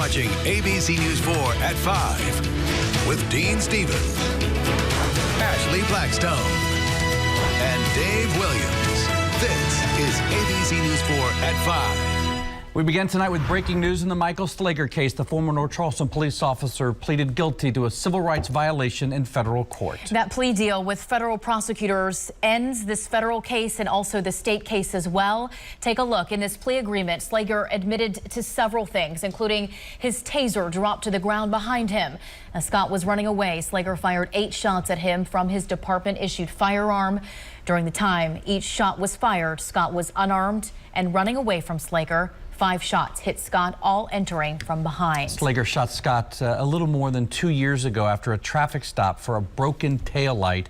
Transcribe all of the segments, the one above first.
watching ABC News 4 at 5 with Dean Stevens, Ashley Blackstone, and Dave Williams. This is ABC News 4 at 5. We begin tonight with breaking news in the Michael Slager case. The former North Charleston police officer pleaded guilty to a civil rights violation in federal court. That plea deal with federal prosecutors ends this federal case and also the state case as well. Take a look. In this plea agreement, Slager admitted to several things, including his taser dropped to the ground behind him. As Scott was running away, Slager fired 8 shots at him from his department-issued firearm. During the time each shot was fired, Scott was unarmed and running away from Slager. 5 shots hit Scott, all entering from behind. Slager shot Scott a little more than 2 years ago after a traffic stop for a broken taillight.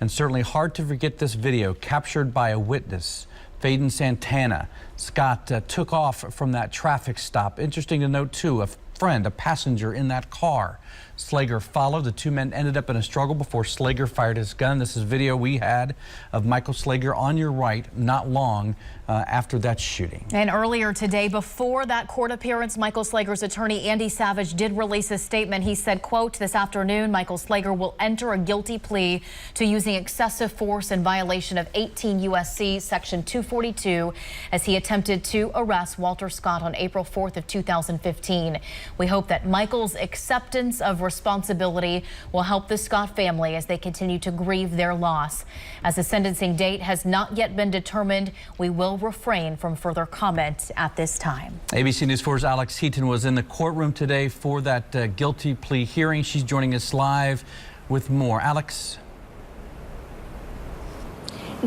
And certainly hard to forget this video captured by a witness, Faden Santana. Scott took off from that traffic stop. Interesting to note, too, a friend, a passenger in that car. Slager followed. The 2 men ended up in a struggle before Slager fired his gun. This is video we had of Michael Slager on your right not long after that shooting. And earlier today, before that court appearance, Michael Slager's attorney Andy Savage did release a statement. He said, quote, "This afternoon, Michael Slager will enter a guilty plea to using excessive force in violation of 18 U.S.C. section 242 as he attempted to arrest Walter Scott on April 4th of 2015. We hope that Michael's acceptance of responsibility will help the Scott family as they continue to grieve their loss. As the sentencing date has not yet been determined, we will refrain from further comment at this time." ABC News 4's Alex Heaton was in the courtroom today for that guilty plea hearing. She's joining us live with more. Alex.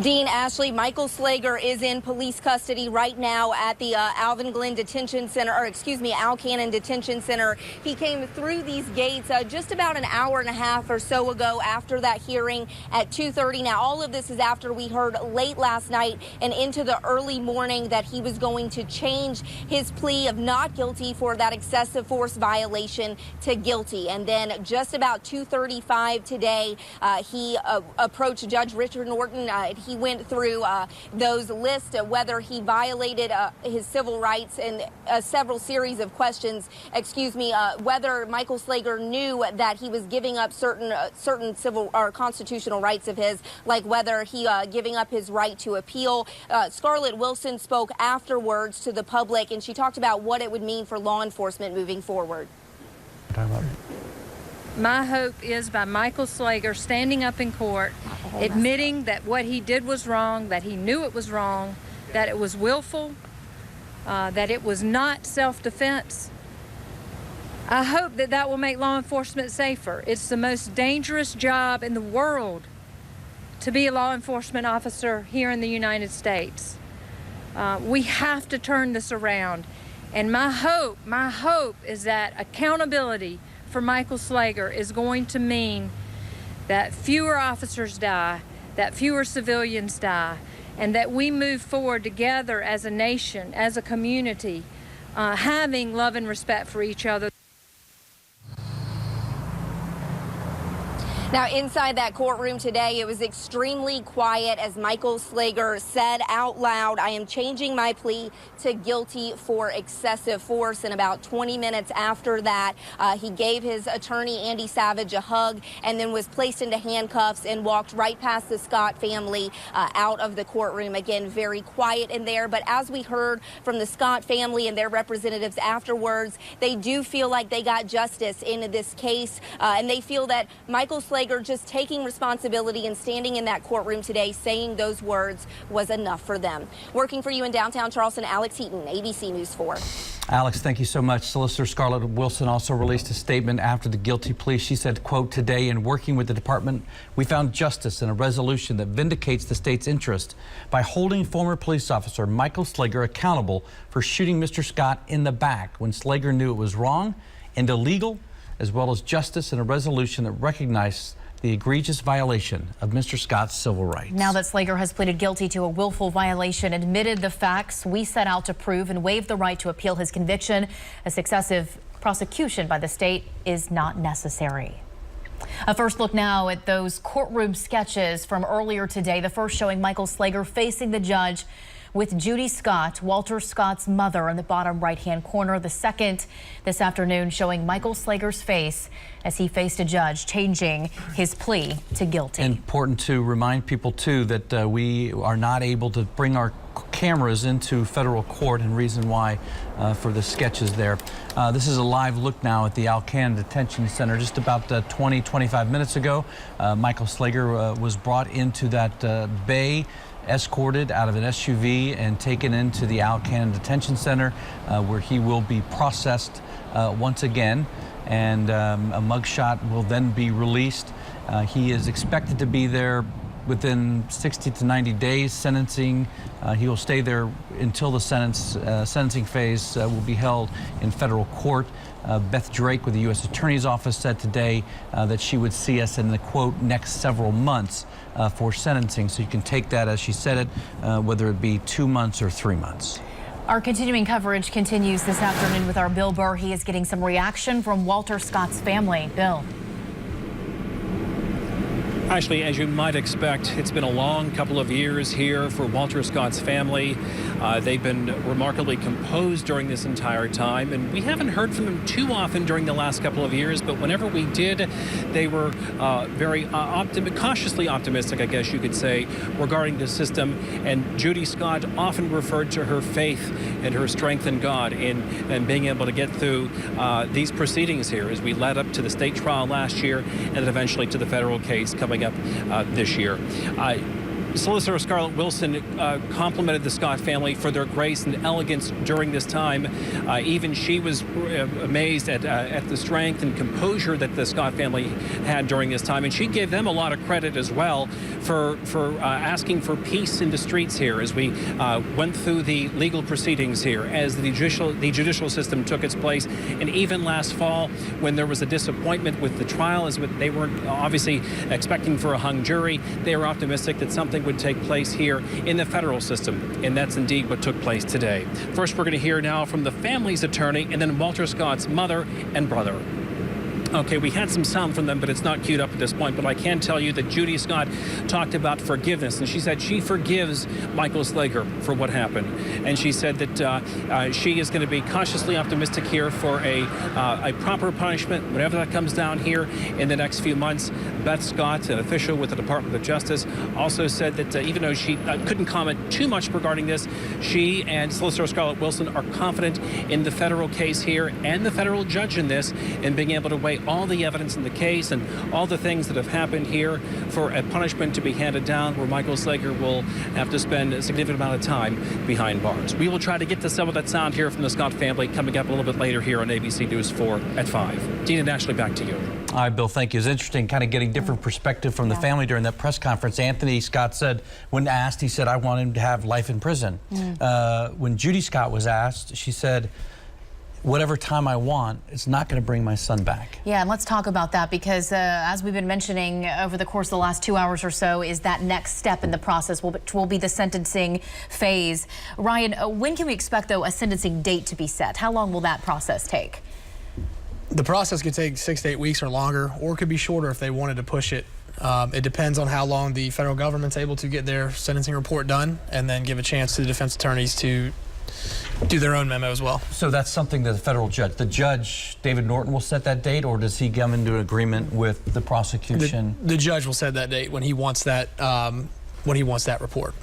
Dean, Ashley, Michael Slager is in police custody right now at the Alvin Glenn Detention Center, or excuse me, Al Cannon Detention Center. He came through these gates just about an hour and a half or so ago after that hearing at 2:30. Now, all of this is after we heard late last night and into the early morning that he was going to change his plea of not guilty for that excessive force violation to guilty. And then just about 2:35 today, he approached Judge Richard Norton. He went through those lists of whether he violated his civil rights and several series of questions, whether Michael Slager knew that he was giving up certain civil or constitutional rights of his, like whether he giving up his right to appeal. Scarlett Wilson spoke afterwards to the public, and she talked about what it would mean for law enforcement moving forward. My hope is by Michael Slager standing up in court, admitting that what he did was wrong, that he knew it was wrong, that it was willful, that it was not self-defense. I hope that that will make law enforcement safer. It's the most dangerous job in the world to be a law enforcement officer here in the United States. We have to turn this around. And my hope is that accountability for Michael Slager is going to mean that fewer officers die, that fewer civilians die, and that we move forward together as a nation, as a community, having love and respect for each other. Now, inside that courtroom today, it was extremely quiet as Michael Slager said out loud, "I am changing my plea to guilty for excessive force." And about 20 minutes after that, he gave his attorney, Andy Savage, a hug and then was placed into handcuffs and walked right past the Scott family out of the courtroom. Again, very quiet in there. But as we heard from the Scott family and their representatives afterwards, they do feel like they got justice in this case. And they feel that Michael Slager just taking responsibility and standing in that courtroom today saying those words was enough for them. Working for you in downtown Charleston, Alex Heaton, ABC News 4. Alex, thank you so much. Solicitor Scarlett Wilson also released a statement after the guilty plea. She said, quote, "Today in working with the department, we found justice in a resolution that vindicates the state's interest by holding former police officer Michael Slager accountable for shooting Mr. Scott in the back when Slager knew it was wrong and illegal, as well as justice in a resolution that recognized the egregious violation of Mr. Scott's civil rights." Now that Slager has pleaded guilty to a willful violation, admitted the facts we set out to prove, and waived the right to appeal his conviction, a successive prosecution by the state is not necessary. A first look now at those courtroom sketches from earlier today. The first showing Michael Slager facing the judge with Judy Scott, Walter Scott's mother, in the bottom right-hand corner. The second this afternoon showing Michael Slager's face as he faced a judge changing his plea to guilty. Important to remind people, too, that we are not able to bring our cameras into federal court, and reason why for the sketches there. This is a live look now at the Alcan Detention Center. Just about 25 minutes ago, Michael Slager was brought into that bay, escorted out of an SUV and taken into the Alcan Detention Center, where he will be processed once again, and a mugshot will then be released. He is expected to be there within 60 to 90 days. Sentencing, he will stay there until the sentencing phase will be held in federal court. Beth Drake with the U.S. Attorney's Office said today that she would see us in the, quote, next several months for sentencing. So you can take that as she said it, whether it be 2 months or 3 months. Our continuing coverage continues this afternoon with our Bill Burr. He is getting some reaction from Walter Scott's family. Bill. Ashley, as you might expect, it's been a long couple of years here for Walter Scott's family. They've been remarkably composed during this entire time, and we haven't heard from them too often during the last couple of years, but whenever we did, they were very cautiously optimistic, I guess you could say, regarding the system. And Judy Scott often referred to her faith and her strength in God in being able to get through these proceedings here as we led up to the state trial last year and then eventually to the federal case coming up this year. Solicitor Scarlett Wilson complimented the Scott family for their grace and elegance during this time. Even she was amazed at the strength and composure that the Scott family had during this time, and she gave them a lot of credit as well for asking for peace in the streets here as we went through the legal proceedings here, as the judicial system took its place. And even last fall, when there was a disappointment with the trial, as they weren't obviously expecting for a hung jury, they were optimistic that something would take place here in the federal system, and that's indeed what took place today. First, we're going to hear now from the family's attorney and then Walter Scott's mother and brother. Okay, we had some sound from them, but it's not queued up at this point. But I can tell you that Judy Scott talked about forgiveness, and she said she forgives Michael Slager for what happened. And she said that she is going to be cautiously optimistic here for a proper punishment, whenever that comes down here in the next few months. Beth Scott, an official with the Department of Justice, also said that even though she couldn't comment too much regarding this, she and Solicitor Scarlett Wilson are confident in the federal case here and the federal judge in this, and being able to weigh all the evidence in the case and all the things that have happened here for a punishment to be handed down, where Michael Slager will have to spend a significant amount of time behind bars. We will try to get to some of that sound here from the Scott family coming up a little bit later here on ABC News 4 at 5. Dean and Ashley, back to you. All right, Bill, thank you. It's interesting kind of getting different perspective from the family during that press conference. Anthony Scott said, when asked, he said, I want him to have life in prison. When Judy Scott was asked, she said, whatever time I want, it's not going to bring my son back. Yeah, and let's talk about that, because as we've been mentioning over the course of the last 2 hours or so, is that next step in the process which will be the sentencing phase. Ryan, when can we expect, though, a sentencing date to be set? How long will that process take? The process could take 6 to 8 weeks or longer, or it could be shorter if they wanted to push it. It depends on how long the federal government's able to get their sentencing report done, and then give a chance to the defense attorneys to do their own memo as well. So that's something that the judge, David Norton, will set that date, or does he come into an agreement with the prosecution? The judge will set that date when he wants that report.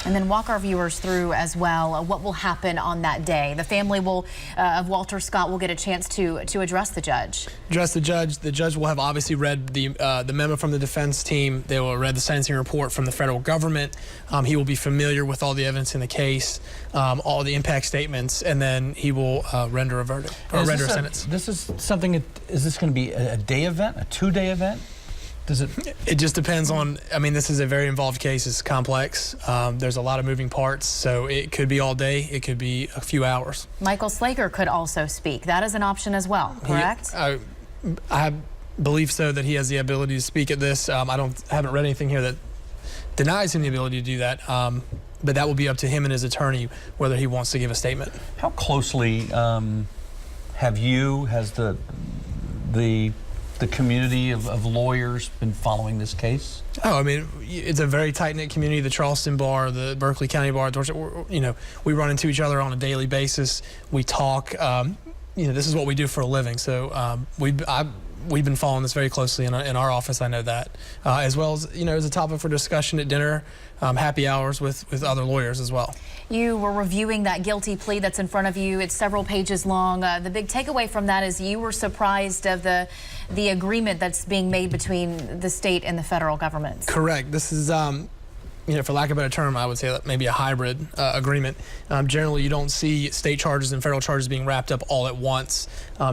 And then walk our viewers through as well what will happen on that day. The family of Walter Scott will get a chance to address the judge. Address the judge. The judge will have obviously read the memo from the defense team. They will have read the sentencing report from the federal government. He will be familiar with all the evidence in the case, all the impact statements, and then he will render a verdict or render a sentence. This is something. Is this going to be a day event, a 2-day event? It just depends on, I mean, this is a very involved case. It's complex. There's a lot of moving parts, so it could be all day. It could be a few hours. Michael Slager could also speak. That is an option as well, correct? I believe so, that he has the ability to speak at this. I haven't read anything here that denies him the ability to do that. But that will be up to him and his attorney whether he wants to give a statement. How closely has the the community of lawyers been following this case? Oh, I mean, it's a very tight-knit community. The Charleston Bar, the Berkeley County Bar, you know, we run into each other on a daily basis. We talk. You know, this is what we do for a living. So we've been following this very closely in our office. I know that, as well as, you know, as a topic for discussion at dinner, happy hours with other lawyers as well. You were reviewing that guilty plea that's in front of you. It's several pages long. The big takeaway from that is you were surprised of the agreement that's being made between the state and the federal governments. Correct. This is, you know, for lack of a better term, I would say that maybe a hybrid agreement. Generally, you don't see state charges and federal charges being wrapped up all at once.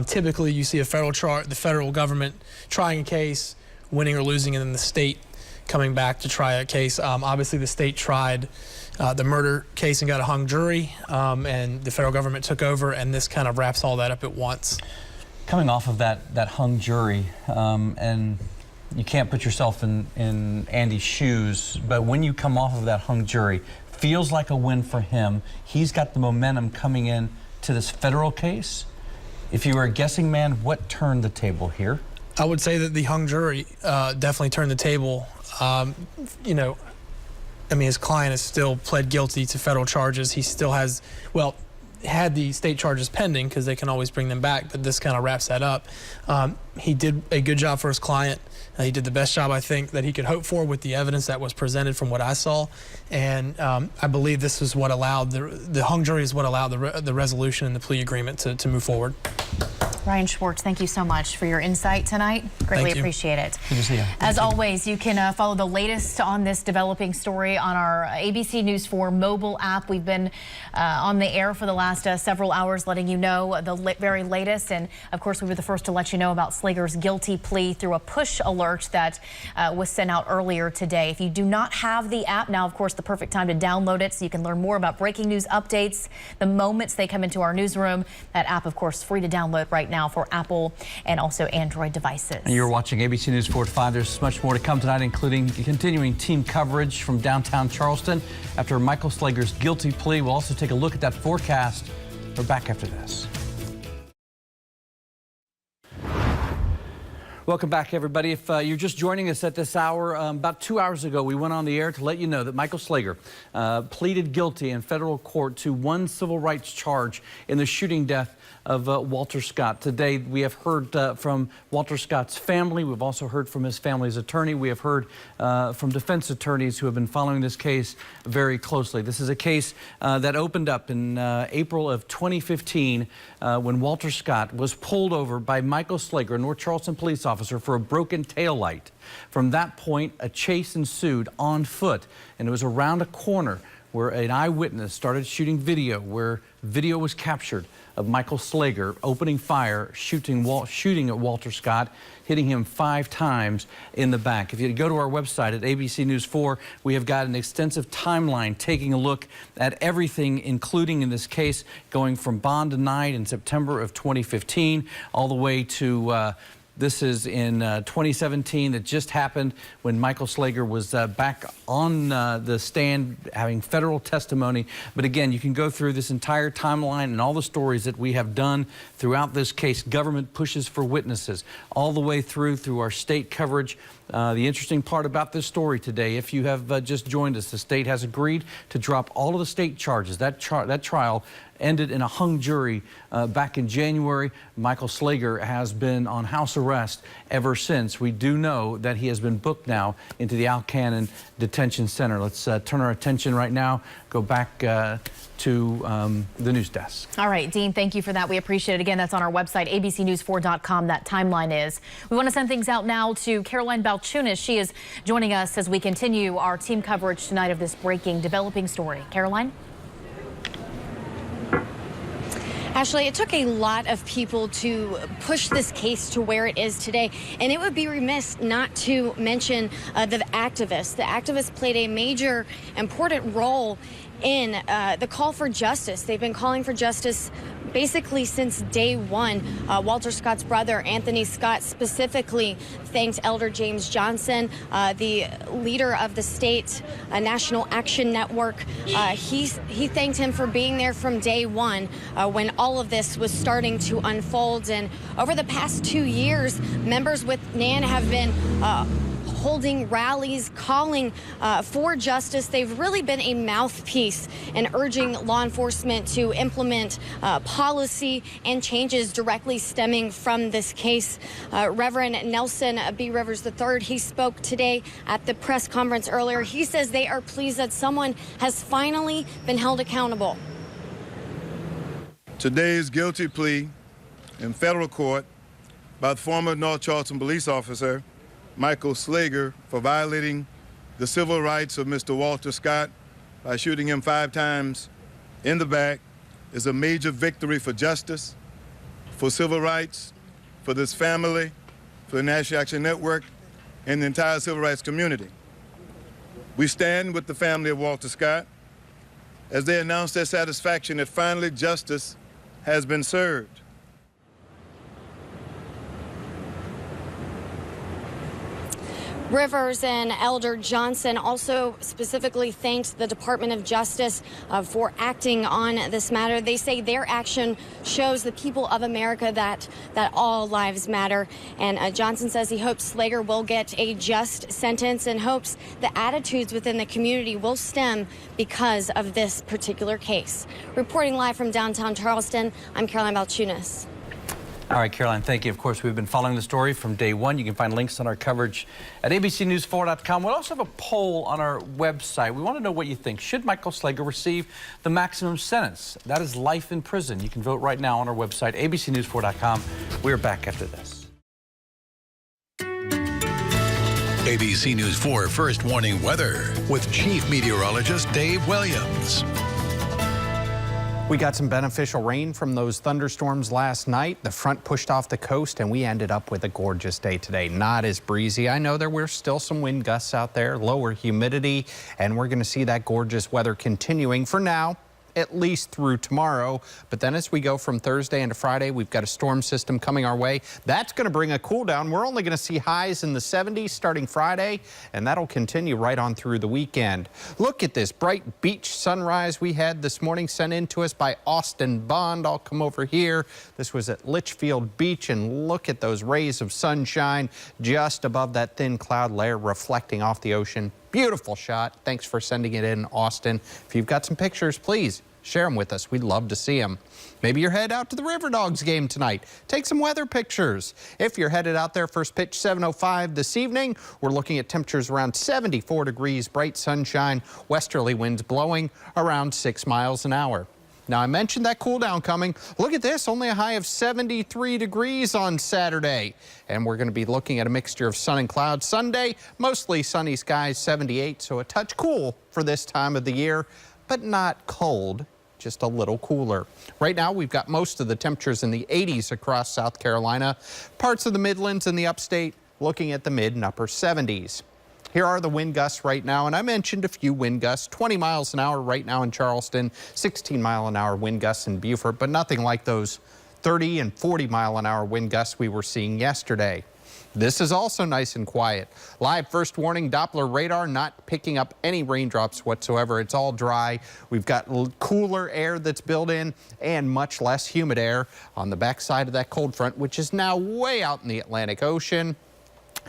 Typically, you see the federal government trying a case, winning or losing, and then the state coming back to try a case. Obviously, the state tried the murder case and got a hung jury, and the federal government took over, and this kind of wraps all that up at once. Coming off of that hung jury, and you can't put yourself in Andy's shoes, but when you come off of that hung jury, feels like a win for him. He's got the momentum coming in to this federal case. If you were a guessing man, what turned the table here? I would say that the hung jury definitely turned the table. You know, I mean, his client has still pled guilty to federal charges. He still has, well, had the state charges pending because they can always bring them back, but this kind of wraps that up. He did a good job for his client. He did the best job, I think, that he could hope for with the evidence that was presented from what I saw. And I believe this is what allowed, the hung jury is what allowed the resolution and the plea agreement to move forward. Ryan Schwartz, thank you so much for your insight tonight. Greatly appreciate it. Good to see you. As always, you can follow the latest on this developing story on our ABC News 4 mobile app. We've been on the air for the last several hours letting you know the very latest. And of course, we were the first to let you know about Slager's guilty plea through a push alert that was sent out earlier today. If you do not have the app, now, of course, the perfect time to download it so you can learn more about breaking news updates the moments they come into our newsroom. That app, of course, free to download right now for Apple and also Android devices. And you're watching ABC News 4 at 5. There's much more to come tonight, including continuing team coverage from downtown Charleston after Michael Slager's guilty plea. We'll also take a look at that forecast. We're back after this. Welcome back, everybody. If you're just joining us at this hour, about 2 hours ago, we went on the air to let you know that Michael Slager pleaded guilty in federal court to one civil rights charge in the shooting death of Walter Scott. Today, we have heard from Walter Scott's family. We've also heard from his family's attorney. We have heard from defense attorneys who have been following this case very closely. This is a case that opened up in April of 2015 when Walter Scott was pulled over by Michael Slager, a North Charleston police officer, for a broken taillight. From that point, a chase ensued on foot, and it was around a corner where an eyewitness started shooting video, where video was captured of Michael Slager opening fire, shooting at Walter Scott, hitting him 5 times in the back. If you go to our website at ABC News 4, we have got an extensive timeline taking a look at everything, including in this case, going from bond denied in September of 2015 all the way to this is in 2017 that just happened when Michael Slager was back on the stand having federal testimony. But again, you can go through this entire timeline and all the stories that we have done throughout this case. Government pushes for witnesses all the way through our state coverage. The interesting part about this story today, if you have just joined us, the state has agreed to drop all of the state charges. That trial ended in a hung jury back in January. Michael Slager has been on house arrest ever since. We do know that he has been booked now into the Al Cannon Detention Center. Let's turn our attention right now, go back to the news desk. All right, Dean, thank you for that. We appreciate it. Again, that's on our website, abcnews4.com. That timeline is. We want to send things out now to Caroline Balchunas. She is joining us as we continue our team coverage tonight of this breaking, developing story. Caroline? Ashley, it took a lot of people to push this case to where it is today, and it would be remiss not to mention the activists. The activists played a major, important role in the call for justice. They've been calling for justice basically since day one. Walter Scott's brother, Anthony Scott, specifically thanked Elder James Johnson, the leader of the state National Action Network. He thanked him for being there from day one when all of this was starting to unfold. And over the past 2 years, members with NAN have been holding rallies, calling for justice. They've really been a mouthpiece in urging law enforcement to implement policy and changes directly stemming from this case. Reverend Nelson B. Rivers III, he spoke today at the press conference earlier. He says they are pleased that someone has finally been held accountable. Today's guilty plea in federal court by the former North Charleston police officer Michael Slager for violating the civil rights of Mr. Walter Scott by shooting him 5 times in the back is a major victory for justice, for civil rights, for this family, for the National Action Network, and the entire civil rights community. We stand with the family of Walter Scott as they announce their satisfaction that finally justice has been served. Rivers and Elder Johnson also specifically thanked the Department of Justice for acting on this matter. They say their action shows the people of America that all lives matter. And Johnson says he hopes Slager will get a just sentence and hopes the attitudes within the community will stem because of this particular case. Reporting live from downtown Charleston, I'm Caroline Balchunas. All right, Caroline, thank you. Of course, we've been following the story from day one. You can find links on our coverage at abcnews4.com. We'll also have a poll on our website. We want to know what you think. Should Michael Slager receive the maximum sentence? That is life in prison. You can vote right now on our website, abcnews4.com. We're back after this. ABC News 4 First Warning Weather with Chief Meteorologist Dave Williams. We got some beneficial rain from those thunderstorms last night. The front pushed off the coast and we ended up with a gorgeous day today. Not as breezy. I know there were still some wind gusts out there, lower humidity, and we're going to see that gorgeous weather continuing for now, at least through tomorrow. But then as we go from Thursday into Friday, we've got a storm system coming our way. That's going to bring a cool down. We're only going to see highs in the 70s starting Friday, and that'll continue right on through the weekend. Look at this bright beach sunrise we had this morning, sent in to us by Austin Bond. I'll come over here. This was at Litchfield Beach, and look at those rays of sunshine just above that thin cloud layer reflecting off the ocean. Beautiful shot. Thanks for sending it in, Austin. If you've got some pictures, please share them with us. We'd love to see them. Maybe you're headed out to the River Dogs game tonight. Take some weather pictures. If you're headed out there, first pitch 7:05 this evening. We're looking at temperatures around 74 degrees, bright sunshine, westerly winds blowing around 6 miles an hour. Now, I mentioned that cool down coming. Look at this, only a high of 73 degrees on Saturday. And we're going to be looking at a mixture of sun and clouds. Sunday, mostly sunny skies, 78, so a touch cool for this time of the year, but not cold, just a little cooler. Right now, we've got most of the temperatures in the 80s across South Carolina. Parts of the Midlands and the upstate looking at the mid and upper 70s. Here are the wind gusts right now, and I mentioned a few wind gusts. 20 miles an hour right now in Charleston, 16-mile-an-hour wind gusts in Beaufort, but nothing like those 30 and 40-mile-an-hour wind gusts we were seeing yesterday. This is also nice and quiet. Live first warning, Doppler radar not picking up any raindrops whatsoever. It's all dry. We've got cooler air that's built in and much less humid air on the backside of that cold front, which is now way out in the Atlantic Ocean.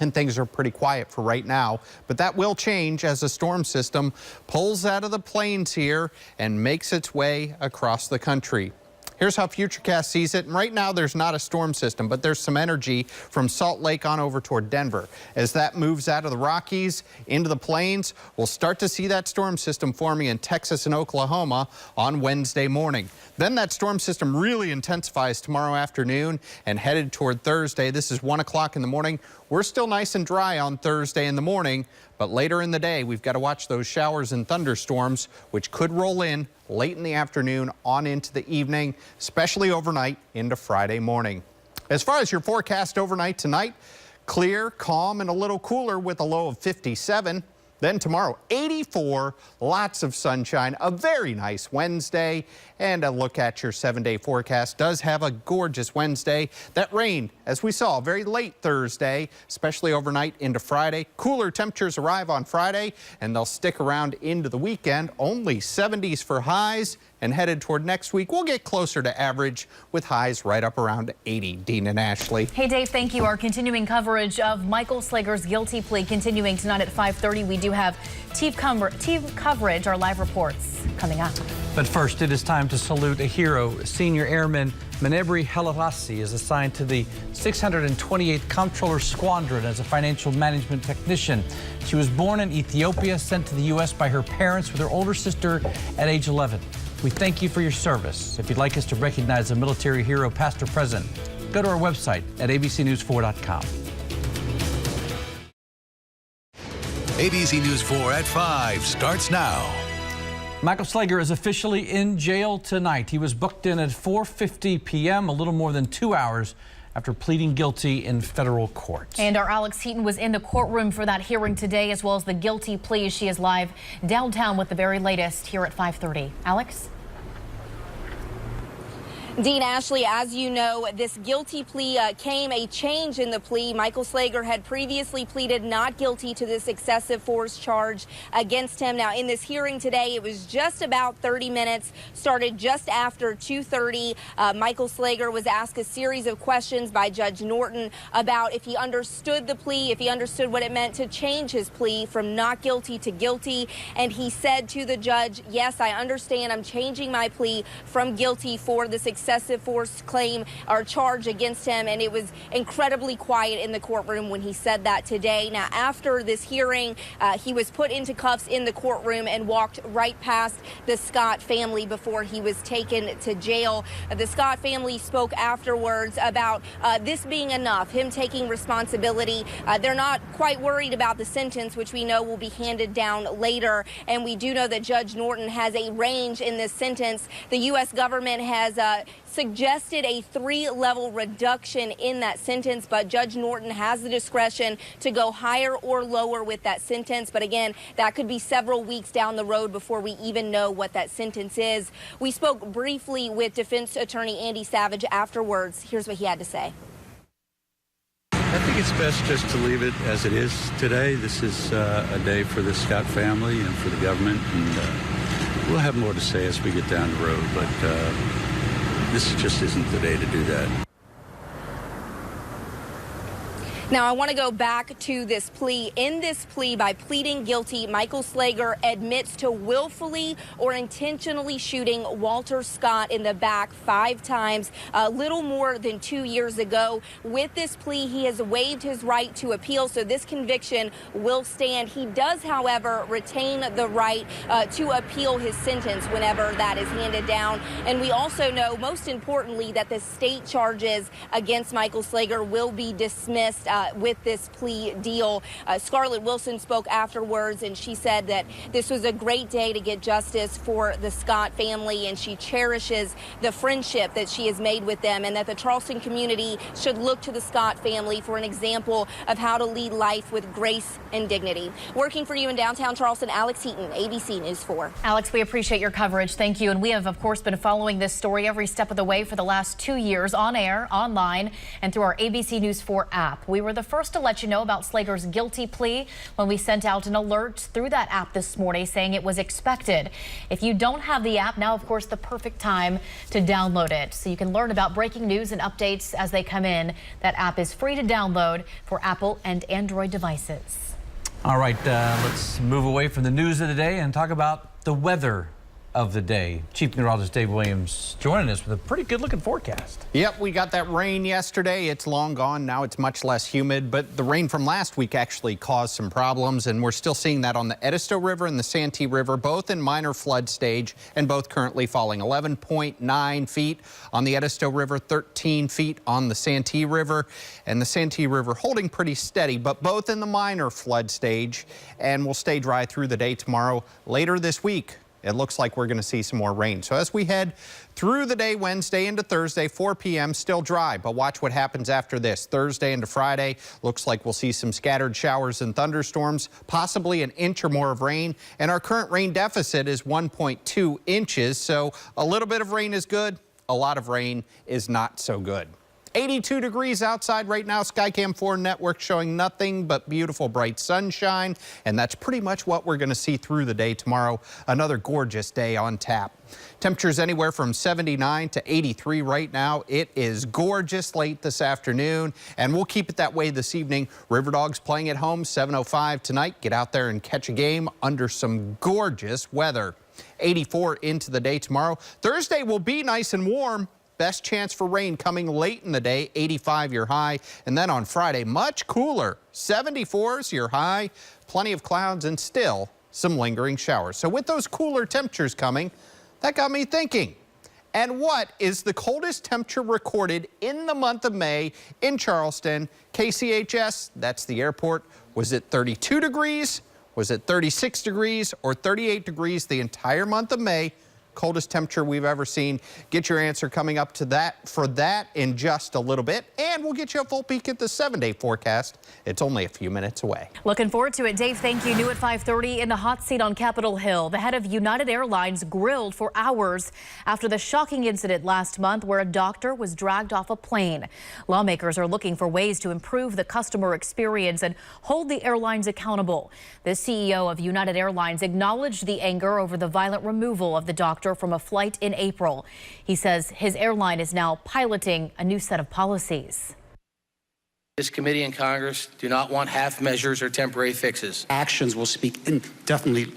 And things are pretty quiet for right now, but that will change as a storm system pulls out of the plains here and makes its way across the country. Here's how Futurecast sees it. And right now, there's not a storm system, but there's some energy from Salt Lake on over toward Denver. As that moves out of the Rockies into the plains, we'll start to see that storm system forming in Texas and Oklahoma on Wednesday morning. Then that storm system really intensifies tomorrow afternoon and headed toward Thursday. This is 1 o'clock in the morning. We're still nice and dry on Thursday in the morning, but later in the day, we've got to watch those showers and thunderstorms, which could roll in late in the afternoon on into the evening, especially overnight into Friday morning. As far as your forecast overnight tonight, clear, calm, and a little cooler with a low of 57. Then tomorrow, 84, lots of sunshine, a very nice Wednesday. And a look at your 7-day forecast does have a gorgeous Wednesday. That rain, as we saw, very late Thursday, especially overnight into Friday. Cooler temperatures arrive on Friday, and they'll stick around into the weekend. Only 70s for highs, and headed toward next week, we'll get closer to average with highs right up around 80. Dean and Ashley. Hey, Dave, thank you. Our continuing coverage of Michael Slager's guilty plea continuing tonight at 5:30. We do have team coverage, our live reports coming up. But first, it is time to salute a hero. Senior Airman Menebri Helarasi is assigned to the 628th Comptroller Squadron as a financial management technician. She was born in Ethiopia, sent to the U.S. by her parents with her older sister at age 11. We thank you for your service. If you'd like us to recognize a military hero, past or present, go to our website at abcnews4.com. ABC News 4 at 5 starts now. Michael Slager is officially in jail tonight. He was booked in at 4:50 p.m., a little more than 2 hours after pleading guilty in federal court. And our Alex Heaton was in the courtroom for that hearing today, as well as the guilty plea. She is live downtown with the very latest here at 5:30. Alex? Dean, Ashley, as you know, this guilty plea came a change in the plea. Michael Slager had previously pleaded not guilty to this excessive force charge against him. Now, in this hearing today, it was just about 30 minutes, started just after 2:30. Michael Slager was asked a series of questions by Judge Norton about if he understood the plea, if he understood what it meant to change his plea from not guilty to guilty. And he said to the judge, yes, I understand. I'm changing my plea from guilty for this excessive force claim or charge against him. And it was incredibly quiet in the courtroom when he said that today. Now, after this hearing, he was put into cuffs in the courtroom and walked right past the Scott family before he was taken to jail. The Scott family spoke afterwards about this being enough, him taking responsibility. They're not quite worried about the sentence, which we know will be handed down later. And we do know that Judge Norton has a range in this sentence. The U.S. government has suggested a 3-level reduction in that sentence, but Judge Norton has the discretion to go higher or lower with that sentence. But again, that could be several weeks down the road before we even know what that sentence is. We spoke briefly with defense attorney Andy Savage afterwards. Here's what he had to say. I think it's best just to leave it as it is today. This is a day for the Scott family and for the government, and we'll have more to say as we get down the road, but this just isn't the day to do that. Now, I want to go back to this plea. In this plea, by pleading guilty, Michael Slager admits to willfully or intentionally shooting Walter Scott in the back 5 times, a little more than 2 years ago. With this plea, he has waived his right to appeal, so this conviction will stand. He does, however, retain the right to appeal his sentence whenever that is handed down. And we also know, most importantly, that the state charges against Michael Slager will be dismissed with this plea deal. Scarlett Wilson spoke afterwards, and she said that this was a great day to get justice for the Scott family, and she cherishes the friendship that she has made with them, and that the Charleston community should look to the Scott family for an example of how to lead life with grace and dignity. Working for you in downtown Charleston, Alex Heaton, ABC News 4. Alex, we appreciate your coverage. Thank you. And we have, of course, been following this story every step of the way for the last 2 years, on air, online, and through our ABC News 4 app. We were the first to let you know about Slager's guilty plea when we sent out an alert through that app this morning saying it was expected. If you don't have the app, now, of course, the perfect time to download it so you can learn about breaking news and updates as they come in. That app is free to download for Apple and Android devices. All right, let's move away from the news of the day and talk about the weather of the day. Chief Meteorologist Dave Williams joining us with a pretty good looking forecast. Yep, we got that rain yesterday. It's long gone. Now it's much less humid, but the rain from last week actually caused some problems, and we're still seeing that on the Edisto River and the Santee River, both in minor flood stage and both currently falling. 11.9 feet on the Edisto River, 13 feet on the Santee River, and the Santee River holding pretty steady, but both in the minor flood stage, and will stay dry through the day tomorrow. Later this week, It looks like we're going to see some more rain. So as we head through the day, Wednesday into Thursday, 4 p.m. still dry, but watch what happens after this. Thursday into Friday, looks like we'll see some scattered showers and thunderstorms, possibly an inch or more of rain. And our current rain deficit is 1.2 inches. So a little bit of rain is good. A lot of rain is not so good. 82 degrees outside right now. Skycam 4 network showing nothing but beautiful bright sunshine. And that's pretty much what we're going to see through the day tomorrow. Another gorgeous day on tap. Temperatures anywhere from 79 to 83 right now. It is gorgeous late this afternoon, and we'll keep it that way this evening. River Dogs playing at home, 7:05 tonight. Get out there and catch a game under some gorgeous weather. 84 into the day tomorrow. Thursday will be nice and warm. Best chance for rain coming late in the day, 85 your high. And then on Friday, much cooler, 74s your high. Plenty of clouds and still some lingering showers. So with those cooler temperatures coming, that got me thinking. And what is the coldest temperature recorded in the month of May in Charleston? KCHS, that's the airport. Was it 32 degrees? Was it 36 degrees or 38 degrees the entire month of May? Coldest temperature we've ever seen. Get your answer coming up to that in just a little bit. And we'll get you a full peek at the 7-day forecast. It's only a few minutes away. Looking forward to it. Dave, thank you. New at 5:30 in the hot seat on Capitol Hill. The head of United Airlines grilled for hours after the shocking incident last month where a doctor was dragged off a plane. Lawmakers are looking for ways to improve the customer experience and hold the airlines accountable. The CEO of United Airlines acknowledged the anger over the violent removal of the doctor from a flight in April. He says his airline is now piloting a new set of policies. This committee and Congress do not want half measures or temporary fixes. Actions will speak indefinitely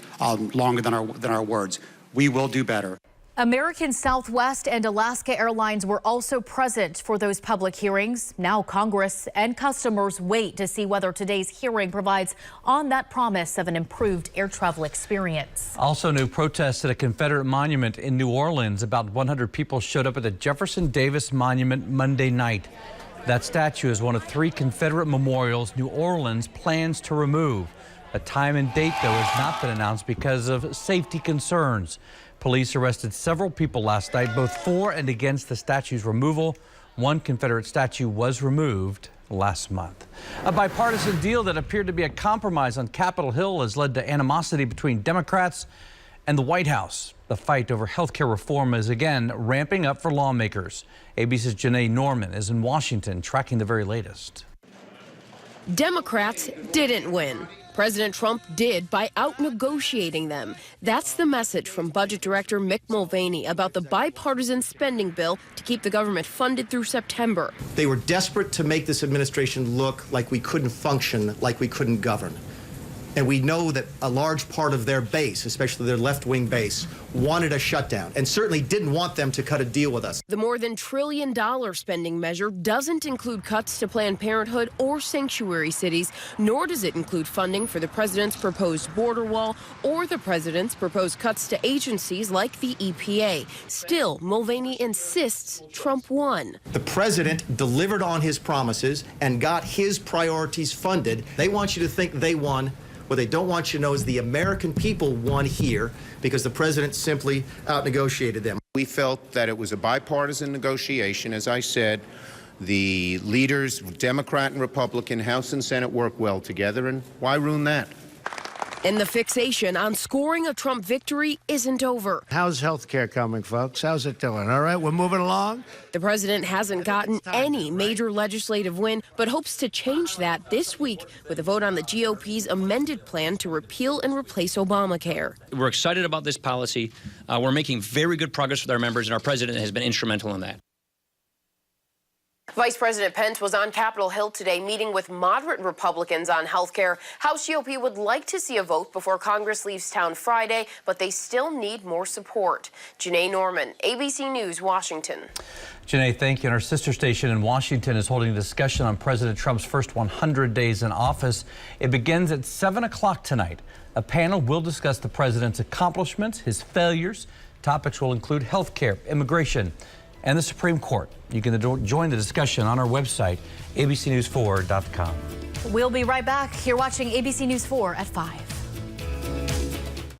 longer than our words. We will do better. American Southwest and Alaska Airlines were also present for those public hearings. Now Congress and customers wait to see whether today's hearing provides on that promise of an improved air travel experience. Also new protests at a Confederate monument in New Orleans. About 100 people showed up at the Jefferson Davis Monument Monday night. That statue is one of 3 Confederate memorials New Orleans plans to remove. A time and date, though, has not been announced because of safety concerns. Police arrested several people last night, both for and against the statue's removal. One Confederate statue was removed last month. A bipartisan deal that appeared to be a compromise on Capitol Hill has led to animosity between Democrats and the White House. The fight over health care reform is again ramping up for lawmakers. ABC's Janae Norman is in Washington tracking the very latest. Democrats didn't win. President Trump did by out-negotiating them. That's the message from Budget Director Mick Mulvaney about the bipartisan spending bill to keep the government funded through September. They were desperate to make this administration look like we couldn't function, like we couldn't govern. And we know that a large part of their base, especially their left-wing base, wanted a shutdown and certainly didn't want them to cut a deal with us. The more than $1 trillion spending measure doesn't include cuts to Planned Parenthood or sanctuary cities, nor does it include funding for the president's proposed border wall or the president's proposed cuts to agencies like the EPA. Still, Mulvaney insists Trump won. The president delivered on his promises and got his priorities funded. They want you to think they won. What they don't want you to know is the American people won here because the president simply out-negotiated them. We felt that it was a bipartisan negotiation. As I said, the leaders, Democrat and Republican, House and Senate, work well together, and why ruin that? And the fixation on scoring a Trump victory isn't over. How's health care coming, folks? How's it doing? All right, we're moving along. The president hasn't gotten any major legislative win, but hopes to change that this week with a vote on the GOP's amended plan to repeal and replace Obamacare. We're excited about this policy. We're making very good progress with our members, and our president has been instrumental in that. Vice President Pence was on Capitol Hill today meeting with moderate Republicans on health care. House GOP would like to see a vote before Congress leaves town Friday, but they still need more support. Janae Norman, ABC News, Washington. Janae, thank you. And our sister station in Washington is holding a discussion on President Trump's first 100 days in office. It begins at 7 o'clock tonight. A panel will discuss the president's accomplishments, his failures. Topics will include health care, immigration, and the Supreme Court. You can join the discussion on our website, abcnews4.com. We'll be right back. You're watching ABC News 4 at 5.